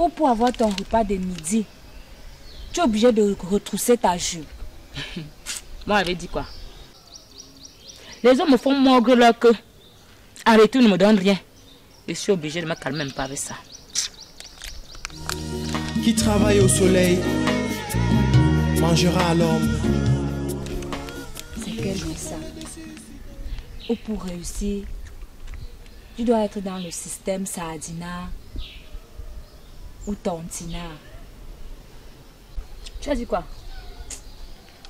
Ou pour avoir ton repas de midi, tu es obligé de retrousser ta jupe. Moi, j'avais dit quoi? Les hommes me font mordre leur queue. En retour, ils ne me donnent rien. Je suis obligé de me calmer un peu avec ça. Qui travaille au soleil mangera à l'ombre. C'est quel est ça? Ou pour réussir, tu dois être dans le système Sardina ou Tontina. Tu as dit quoi?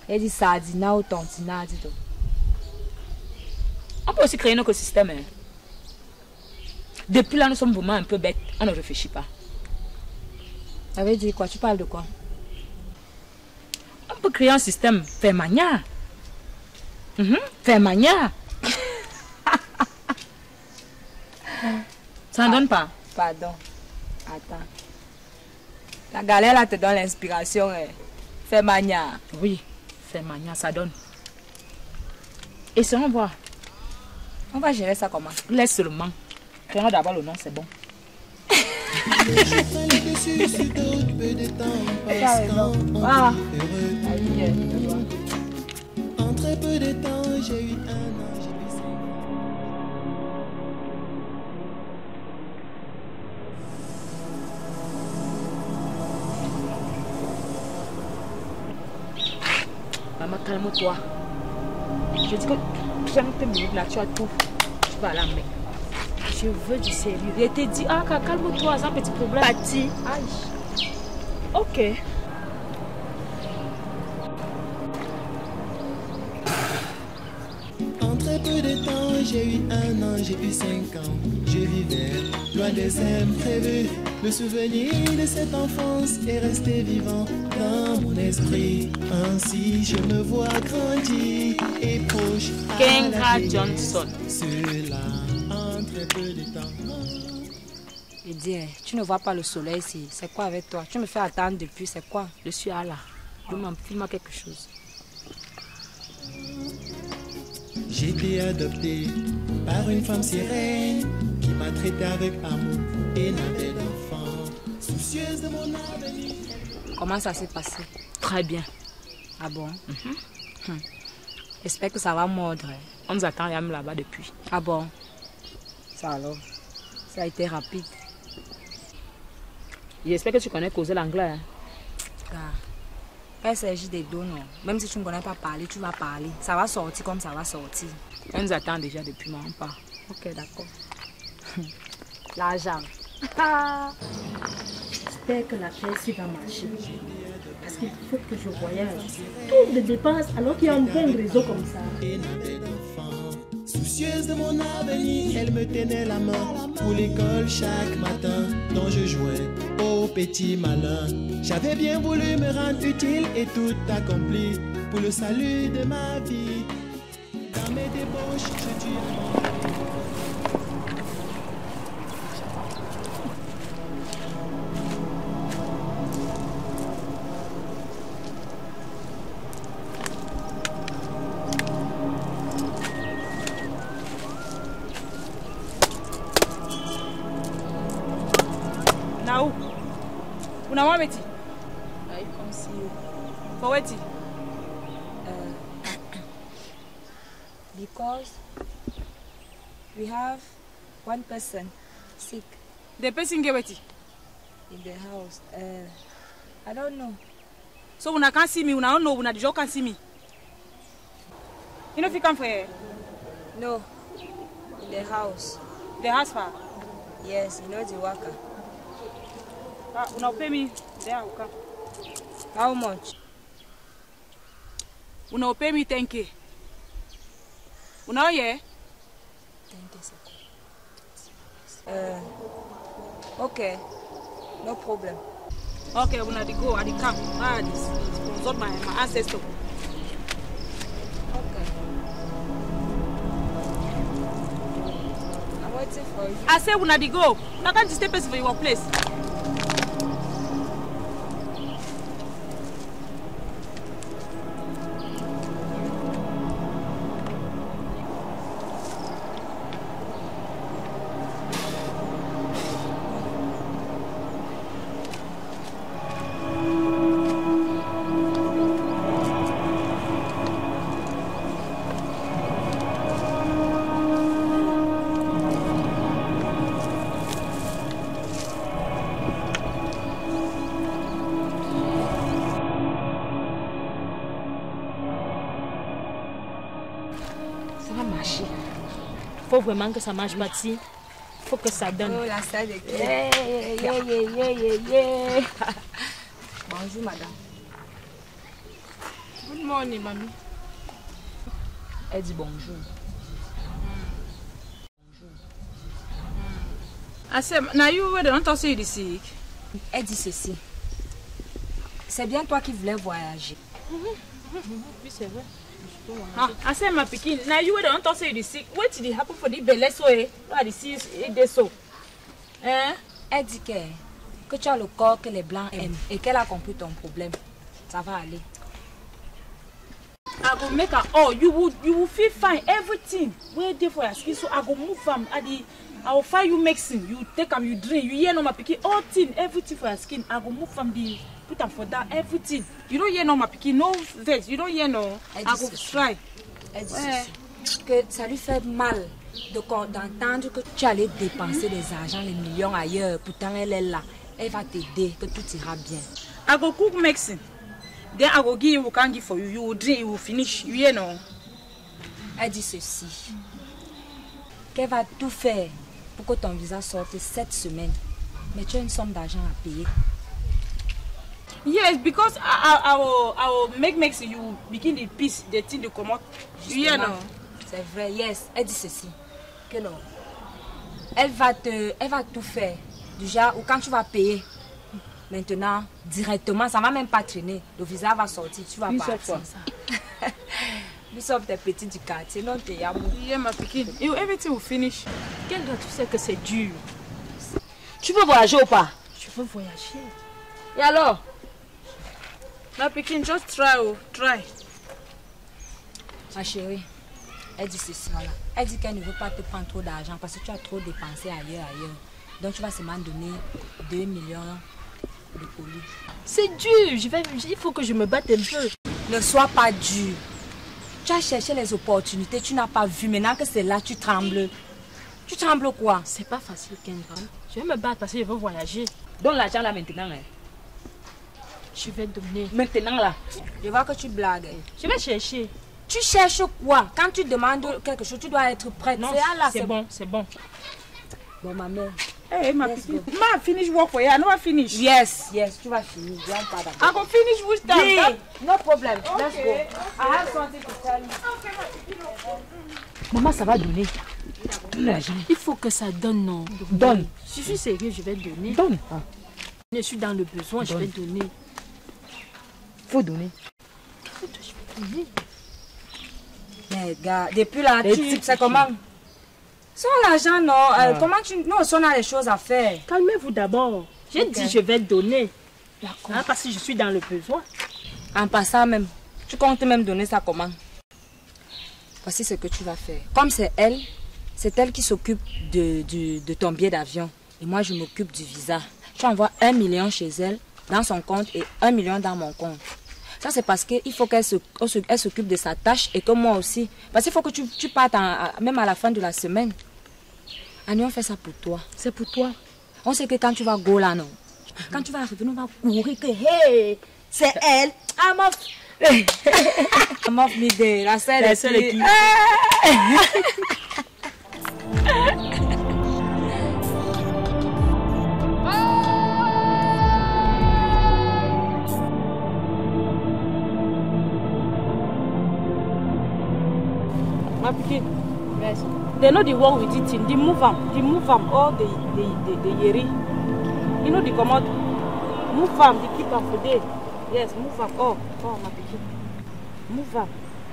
Elle dit Sardina ou Tontina, dis donc. On peut aussi créer notre système. Hein. Depuis là, nous sommes vraiment un peu bêtes. On ne réfléchit pas. Ça veut dire quoi? Tu parles de quoi? On peut créer un système Fermagna. Fermagna. Ça ne donne pas? Pardon. Attends. La galère là te donne l'inspiration. Fermagna. Oui, Fermagna, ça donne. Et si on voit? On va gérer ça comment? Laisse seulement. Créons d'abord le nom, c'est bon. Ah. En très peu de temps, j'ai eu 1 an, j'ai eu 5 ans. Maman, calme-toi. Je dis que 30 minutes là, tu as tout. Tu vas à la mer. Je veux du sérieux. Je te dis, ah, calme-toi, c'est un petit problème. Pati. Aïe. Ok. En très peu de temps, j'ai eu 1 an, j'ai eu 5 ans. Je vivais loin des imprévus. Le souvenir de cette enfance est resté vivant dans mon esprit. Ainsi, je me vois grandir et proche à la Kenga vieillesse. Johnson. Cela en très peu de temps. Je dis, tu ne vois pas le soleil ici. C'est quoi avec toi? Tu me fais attendre depuis, c'est quoi? Je suis à là. File-moi quelque chose. J'ai été adopté par une femme sirène qui m'a traité avec amour et n'avait d'enfant. Soucieuse de mon avenir. Comment ça s'est passé? Très bien. Ah bon? J'espère que ça va mordre. On nous attend même là-bas depuis. Ah bon? Ça alors? Ça a été rapide. J'espère que tu connais causer l'anglais. Hein. Quand il s'agit des dos, non. Même si tu ne connais pas parler, tu vas parler. Ça va sortir comme ça va sortir. On nous attend déjà depuis mon part. Ok, d'accord. L'argent. J'espère que la Chelsea va marcher. Parce qu'il faut que je voyage. Tout de dépenses alors qu'il y a un bon réseau comme ça. Et n'avait d'enfant. Soucieuse de mon avenir, elle me tenait la main pour l'école chaque matin, dont je jouais au petit malin. J'avais bien voulu me rendre utile et tout accompli pour le salut de ma vie. Dans mes débauches, je tue mon Now, una mameti? I come see you. For what? Because we have one person sick The person get what? in the house. I don't know. So una can't see me, una don't know, una the joke can't see me. You know if you come for here, No, in the house. the house far. Yes, you know the worker. Una pay me, there I will come. How much? Una pay me 10K. Una here? 10 seconds. Okay, no problem. Okay, una the go, I the come. This consult my ancestor. Okay. I'm waiting for you. I say una the go. Una can't stay person for your place. Ça va marcher. Faut vraiment que ça marche, Bati. Faut que ça donne. Oh, la salle de clé. Bonjour, madame. Good morning, mommy. Elle dit bonjour. I said, now you were don't say you sick. Elle dit ceci. C'est bien toi qui voulais voyager. Oui, c'est vrai. I said, my picking. Now you were don't say you sick. What did happen for the belly so? What is it so? Elle dit que tu as le corps que les blancs aiment et qu'elle a compris ton problème. Ça va aller. I go make her. Oh, you will feel fine. Everything. Wait there for your skin. So I go move from. I will find you medicine. You take them, you drink. You hear no my picking. All thing, everything for your skin. I go move from the put them for that. Everything. You don't hear no my picking. No veg. You don't hear no. I go try. Elle dit que ça lui fait mal d'entendre que tu allais dépenser des argents, les millions ailleurs. Pourtant elle est là. Elle va t'aider, que tout ira bien. I go cook medicine. Then I go give you, can give for you. You will drink, you will finish. You hear no? Elle dit ceci. Qu'elle va tout faire pour que ton visa sorte cette semaine. Mais tu as une somme d'argent à payer. Yes, because I will make medicine. You will begin the piece, the thing to come out. You hear no? C'est vrai, yes. Elle dit ceci. Que non. Elle va tout faire. Du genre, ou quand tu vas payer. Maintenant, directement, ça ne va même pas traîner. Le visa va sortir, tu vas partir. Nous sommes des petits du quartier, non t'es yamou. Yeah, ma pikin. Everything will finish. Quel doit tu sais que c'est dur? Tu veux voyager ou pas? Je veux voyager. Et alors? Ma pikin, just try, try. Ma chérie, elle dit ceci, voilà. Elle dit qu'elle ne veut pas te prendre trop d'argent parce que tu as trop dépensé ailleurs. Donc tu vas seulement donner 2 millions. C'est dur, il faut que je me batte un peu. Ne sois pas dur. Tu as cherché les opportunités, tu n'as pas vu. Maintenant que c'est là, tu trembles. Tu trembles quoi? C'est pas facile, Kendra. Je vais me battre parce que je veux voyager. Donne l'argent là maintenant. Je vais donner. Maintenant là. Je vois que tu blagues. Je vais chercher. Tu cherches quoi? Quand tu demandes quelque chose, tu dois être prête. Non, c'est bon, c'est bon. Bon, ma mère. Hey, ma pikin. Ma finish work for you. I know I finish. Yes, tu vas finir. I go finish with them. Yeah, no problem. Okay. Let's go. I have something to tell you. Maman, ça va donner. Il faut que ça donne, non? Donne. Je suis sérieux, je vais donner. Donne. Je suis dans le besoin, je vais donner. Faut donner. Je vais donner. Mais gars, depuis là, tu sais comment? Sans l'argent, non. Comment nous aussi, on a des choses à faire. Calmez-vous d'abord. J'ai dit je vais donner. D'accord. Parce que je suis dans le besoin. En passant même, tu comptes même donner ça comment? Voici ce que tu vas faire. Comme c'est elle qui s'occupe de ton billet d'avion. Et moi, je m'occupe du visa. Tu envoies 1 million chez elle, dans son compte, et 1 million dans mon compte. Ça, c'est parce qu'il faut qu'elle s'occupe de sa tâche et que moi aussi. Parce qu'il faut que tu partes même à la fin de la semaine. Annie, on fait ça pour toi. C'est pour toi. On sait que quand tu vas go là, non. Quand tu vas arriver, on va courir que hey, c'est elle. I'm off midday. La seule qui. My pikin. Yes. They know the work with it. They move them, all the yeri. You know the command. Move them, they keep them for day. Yes, move them. Oh, my pikin. Move them.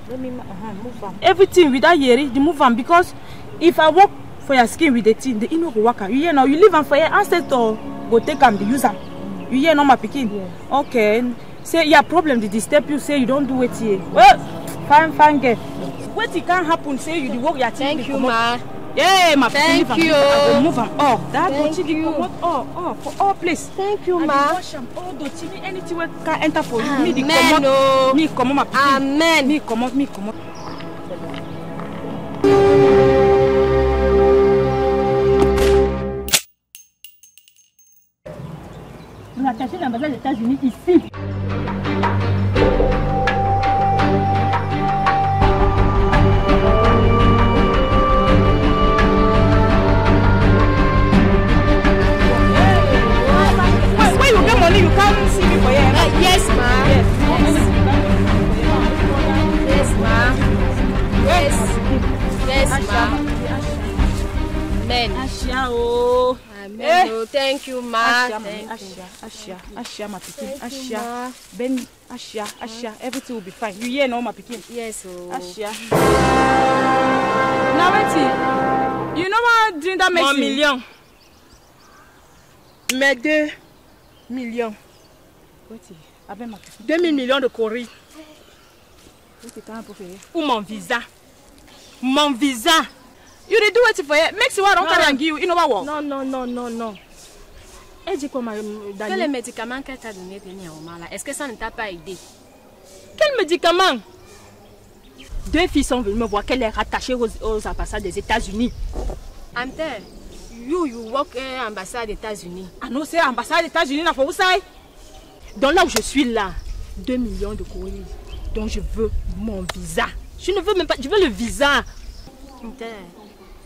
Let me move them. Everything with that yeri, they move them because if I work for your skin with the thing, the ino go work. You hear now? You leave them for your ancestor. Go take them, they use them. You hear now, my pikin? Yes. Okay. Say your problem, they disturb you. Say you don't do it here. Well, fine, girl. What it can happen, say you the work your team. Thank you, ma. Yeah, my thank you. I will move them all. That thank you. For all place. Thank you, ma. Wash them all the thing, anything we can enter for you. Me the come me come on, my people. Amen. Me come on. On a caché l'ambassade des États-Unis ici. ma. Amen. Ashia, oh. Amen. Oh, thank you, ma. Ashia, my pikin. Ashia. Ben, Ashia. Everything will be fine. You hear no, my pikin? Yes, oh. Ashia. Now, wait. You know what drink that makes 1 million. Mais 2 millions. Wait. 2000 millions de coris. Ou mon visa. Mon visa. You dey do it for it. Makes you don't carry and give you. You know what? Non. Et dis quoi, Quel est le médicament qu'elle t'a donné dernièrement là? Est-ce que ça ne t'a pas aidé? Quel médicament? 2 filles sont venues me voir qu'elle est rattachée aux ambassades des États-Unis. Ante, you work à l'ambassade des États-Unis. Ah non, c'est l'ambassade des États-Unis, là, où ça? Donc là où je suis là, 2 millions de courriers. Donc je veux mon visa. Je ne veux même pas, je veux le visa. Ante,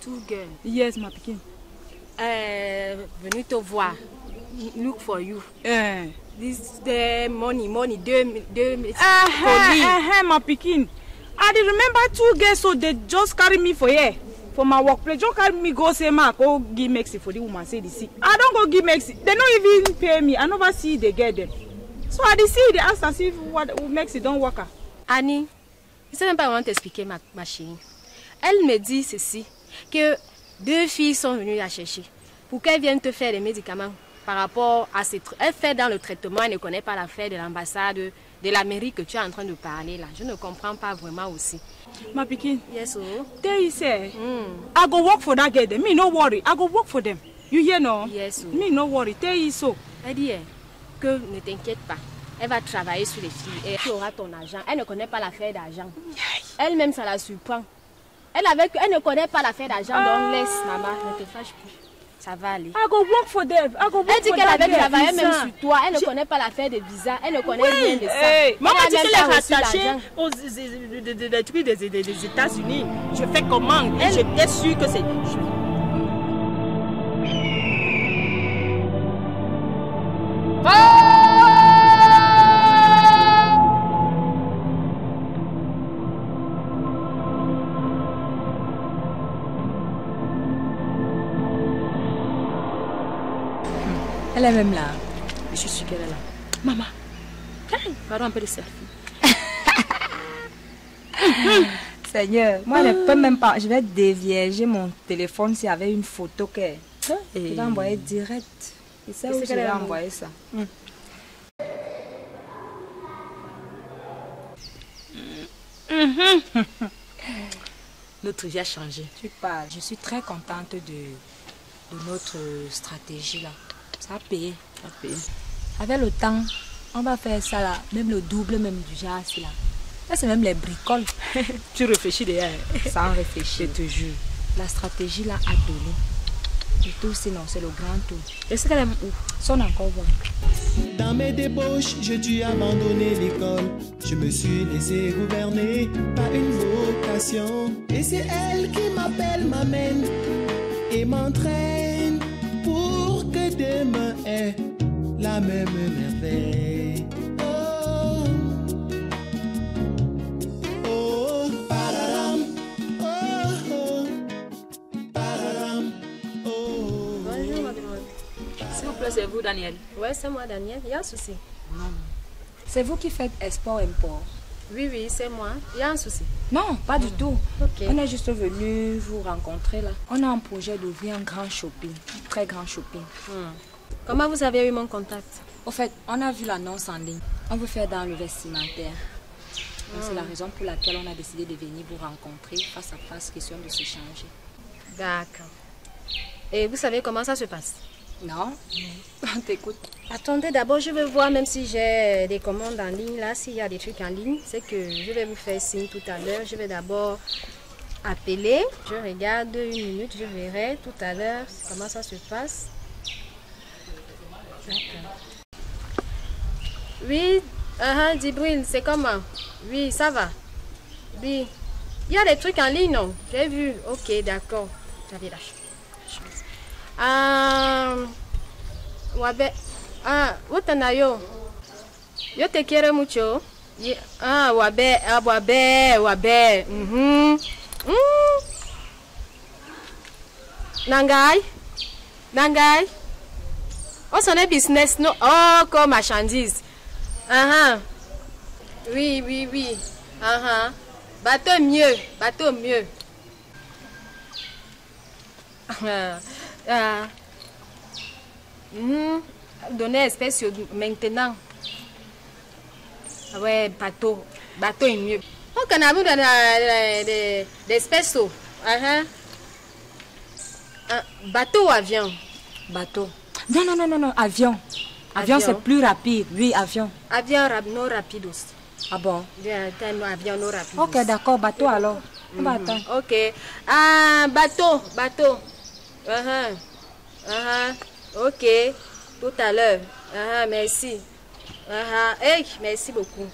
two girl. Yes, ma pikin. Venu te voir. Look for you. This the money, 2 my pikin. I remember 2 girls, so they just carry me for here. For my workplace, just carry me go say, ma, go give Mexi for the woman, say the see. I don't go give Mexi. They don't even pay me. I never see they get them. So I see they ask as if what Mexi don't work. Annie, je ne sais même pas comment t'expliquer ma chérie. Elle me dit ceci, que 2 filles sont venues la chercher pour qu'elles viennent te faire des médicaments par rapport à ces trucs. Elle fait dans le traitement, elle ne connaît pas l'affaire de l'ambassade de l'Amérique que tu es en train de parler là. Je ne comprends pas vraiment aussi. Ma pikin. Yes, oh. There you say. I go work for that girl. Me no worry. I go work for them. You hear no? Yes, oh. Me no worry. There you so. Elle dit que ne t'inquiète pas. Elle va travailler sur les filles et tu auras ton argent. Elle ne connaît pas l'affaire d'argent. Elle-même, ça la surprend. Elle ne connaît pas l'affaire d'argent, donc laisse, maman, ne te fâche plus. Ça va aller. I go work for them. Elle dit qu'elle avait travaillé même sur toi. Elle ne connaît pas l'affaire de visa. Elle ne connaît rien de ça. Maman, tu sais, les rattachés aux trucs des États-Unis. Je fais comment? Et j'étais sûre que c'est... Elle est même là. Je suis sûre qu'elle est là. Maman, pardon un peu de selfie. Seigneur, moi je ne peux même pas. Je vais dévierger mon téléphone s'il y avait une photo que je vais envoyer direct. Et c'est où je vais envoyer ça. Notre vie a changé. Tu parles. Je suis très contente de notre stratégie là. Ça a payé. Ça a payé. Avec le temps, on va faire ça là, même le double même du genre là. Là c'est même les bricoles. Tu réfléchis derrière. Sans réfléchir, je te jure. La stratégie là a donné. Le tout c'est non, c'est le grand tour. Est-ce qu'elle est où? Sonne encore bon. Dans mes débauches, j'ai dû abandonner l'école. Je me suis laissé gouverner par une vocation. Et c'est elle qui m'appelle, m'amène et m'entraîne pour que demain ait la même merveille. Oh, oh, pararam, oh, oh, pararam, oh. Bonjour, mademoiselle. S'il vous plaît, c'est vous, Daniel? Ouais, c'est moi, Daniel. Il y a un souci? Non. C'est vous qui faites export-import? Oui, c'est moi. Il y a un souci? Non, pas du tout. Okay. On est juste venu vous rencontrer là. On a un projet d'ouvrir un grand shopping, un très grand shopping. Comment vous avez eu mon contact? Au fait, on a vu l'annonce en ligne. On veut faire dans le vestimentaire. C'est la raison pour laquelle on a décidé de venir vous rencontrer face à face, question de s'échanger. D'accord. Et vous savez comment ça se passe? Non, on t'écoute. Attendez, d'abord je vais voir même si j'ai des commandes en ligne là, s'il y a des trucs en ligne, c'est que je vais vous faire signe tout à l'heure. Je vais d'abord appeler, je regarde 1 minute, je verrai tout à l'heure comment ça se passe. D'accord. Oui, Djibril, c'est comment? Oui, ça va. Oui, il y a des trucs en ligne, non? J'ai vu, ok, d'accord. J'avais la chance. Wabe, utanayo. Yo te quiero mucho. Wabe. Nangai? Nangai? Oh, c'est un business, non? Oh, comme marchandise. Oui, oui, oui. Bateau mieux, bateau mieux. Donner espèce maintenant. Ouais, bateau est mieux. Oh, qu'on a besoin d'espèces. Bateau ou avion? Bateau. Non, avion. Avion, c'est plus rapide. Oui, avion. Avion non rapide aussi. Ah bon? Avion non rapide. Ok, d'accord, bateau alors. Ok. Bateau. Ok. Tout à l'heure. Merci. Hey, merci beaucoup.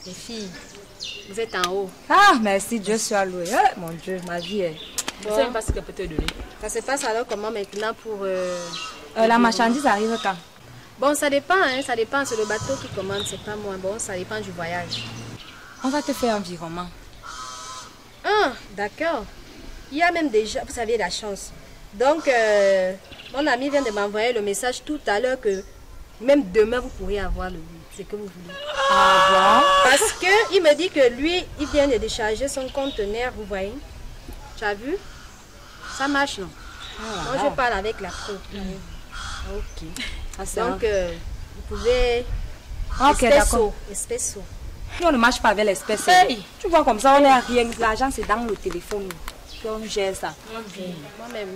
Les filles, vous êtes en haut. Ah, merci, Dieu soit loué. Mon Dieu, ma vie est... Je ne sais même pas ce qu'elle peut te donner. Ça se passe alors comment maintenant pour... la marchandise arrive quand? Bon, ça dépend, hein, ça dépend. C'est le bateau qui commande, c'est pas moi. Bon, ça dépend du voyage. On va te faire un virement. Ah, d'accord. Il y a même déjà, vous savez, la chance. Donc, mon ami vient de m'envoyer le message tout à l'heure que même demain, vous pourrez avoir ce que vous voulez. Ah bon? Parce qu'il me dit que lui, il vient de décharger son conteneur, vous voyez. Tu as vu? Ça marche, non? Moi, je parle avec la pro. Ok. Donc, vous pouvez... Ok, d'accord. Espresso. On ne marche pas avec l'espèce. Hey. Tu vois comme ça, on n'est à rien. L'argent, c'est dans le téléphone. On gère ça. Moi-même,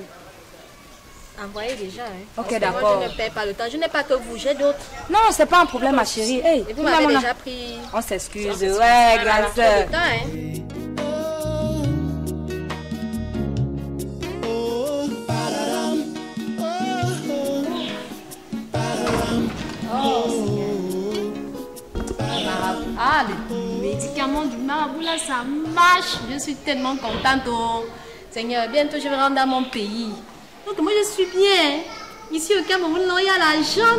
envoyez déjà. Hein. Ok, d'accord. Moi, je ne perds pas le temps. Je n'ai pas que vous, j'ai d'autres. Non, c'est pas un problème, ma chérie. Hey, et vous m'avez déjà pris... On s'excuse. Ouais, grâce. Ah, les médicaments du marabout là, ça marche. Je suis tellement contente. Oh. Seigneur, bientôt je vais rentrer dans mon pays. Donc moi je suis bien. Ici au Cameroun, il y a l'argent.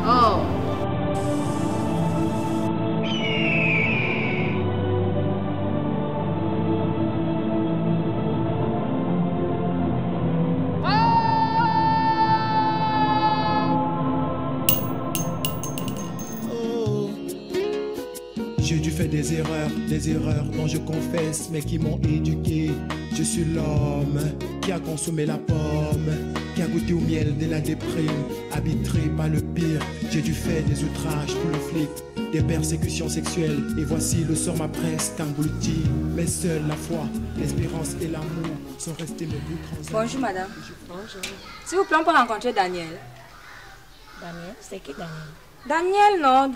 Oh. J'ai dû faire des erreurs dont je confesse, mais qui m'ont éduqué. Je suis l'homme qui a consommé la pomme, qui a goûté au miel de la déprime, arbitré par le pire. J'ai dû faire des outrages pour le flic, des persécutions sexuelles, et voici le sort m'a presque englouti. Mais seule la foi, l'espérance et l'amour sont restés mes plus grands amis. Bonjour madame. Bonjour. S'il vous plaît, on peut rencontrer Daniel. Daniel, c'est qui Daniel? Daniel, non.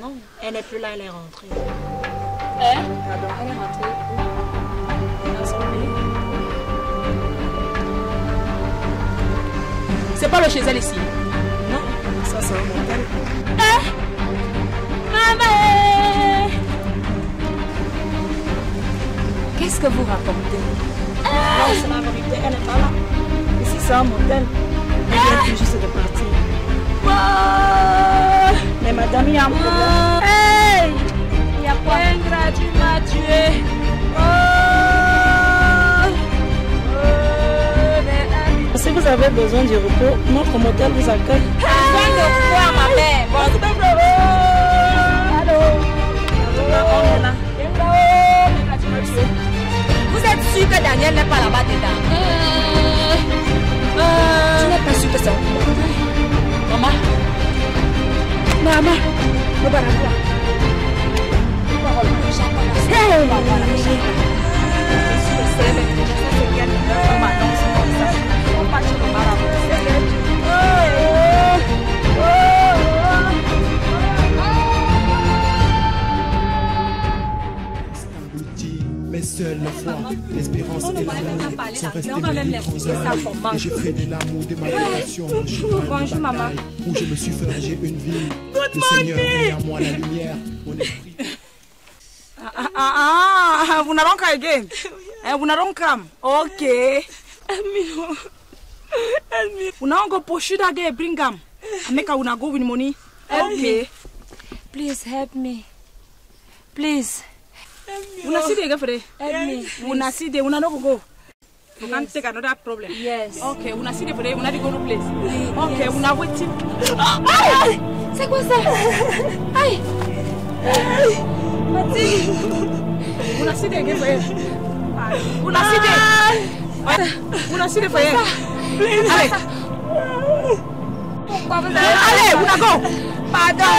Non, elle n'est plus là, elle est rentrée. Hein? Pardon, elle est rentrée où? Dans son pays. C'est pas le chez elle ici? Non, ça c'est un motel. Hein? Maman! Qu'est-ce que vous racontez? Non, c'est la vérité, elle n'est pas là. Ici c'est un motel. Elle vient tout juste de partir. Mais madame, il y a un problème. Hey! Il y a quoi? Ingrat, tu m'as tué. Si vous avez besoin du repos, notre motel vous accueille. Besoin de quoi, ma mère? Allô? On est là. Vous êtes sûr que Daniel n'est pas là-bas dedans? Tu n'es pas sûr que c'est un problème? Maman? Maman, ne pas la voir. Mais seule la foi, l'espérance et l'amour sont restés mes plus grands amis. Et j'ai fait de l'amour de ma relation. Bonjour maman. Où je me suis forgé une vie. Le Seigneur veille à moi la lumière, mon esprit. Vous n'avez pas again. Vous n'avez pas come. Okay. Vous n'avez pas pursue that girl, bring him. Make her go with money. Okay. Please help me. Please. Una see the girlfriend. Help me. Una see the una no go. You can't take another problem. Yes. Okay, una see the friend. Una go to place. Okay, una waiting. Aïe! C'est quoi ça? Aïe! Mathilde! Una see the girlfriend. Una see the. Una see the friend. Allez. Pourquoi vous avez... Allez, una go. Pardon!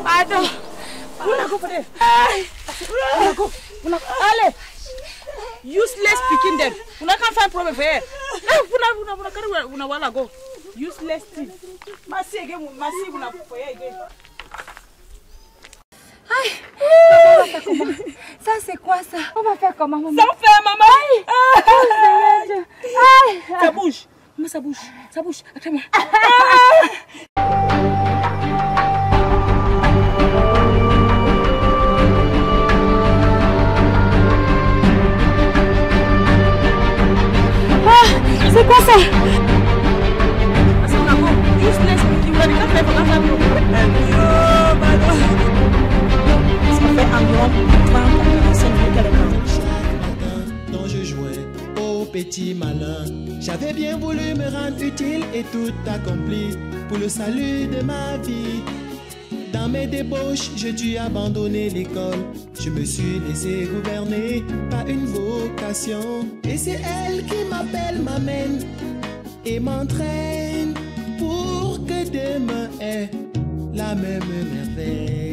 Pardon! Una go for there. Una go. Allez. Useless picking them. Una can't find problem for here. Una carry una wala go. Useless thing. Masi again, masi una for here again. Aïe! Ça c'est quoi ça? On va faire comment, maman? Ça fait maman. Aïe! Ça bouge. Mais ça bouge. Ça bouge. Attends-moi. C'est quoi ça? Dont je jouais au petit malin. J'avais bien voulu me rendre utile et tout accompli pour le salut de ma vie. Dans mes débauches, j'ai dû abandonner l'école. Je me suis laissé gouverner par une vocation. Et c'est elle qui m'appelle, m'amène et m'entraîne pour que demain ait la même merveille.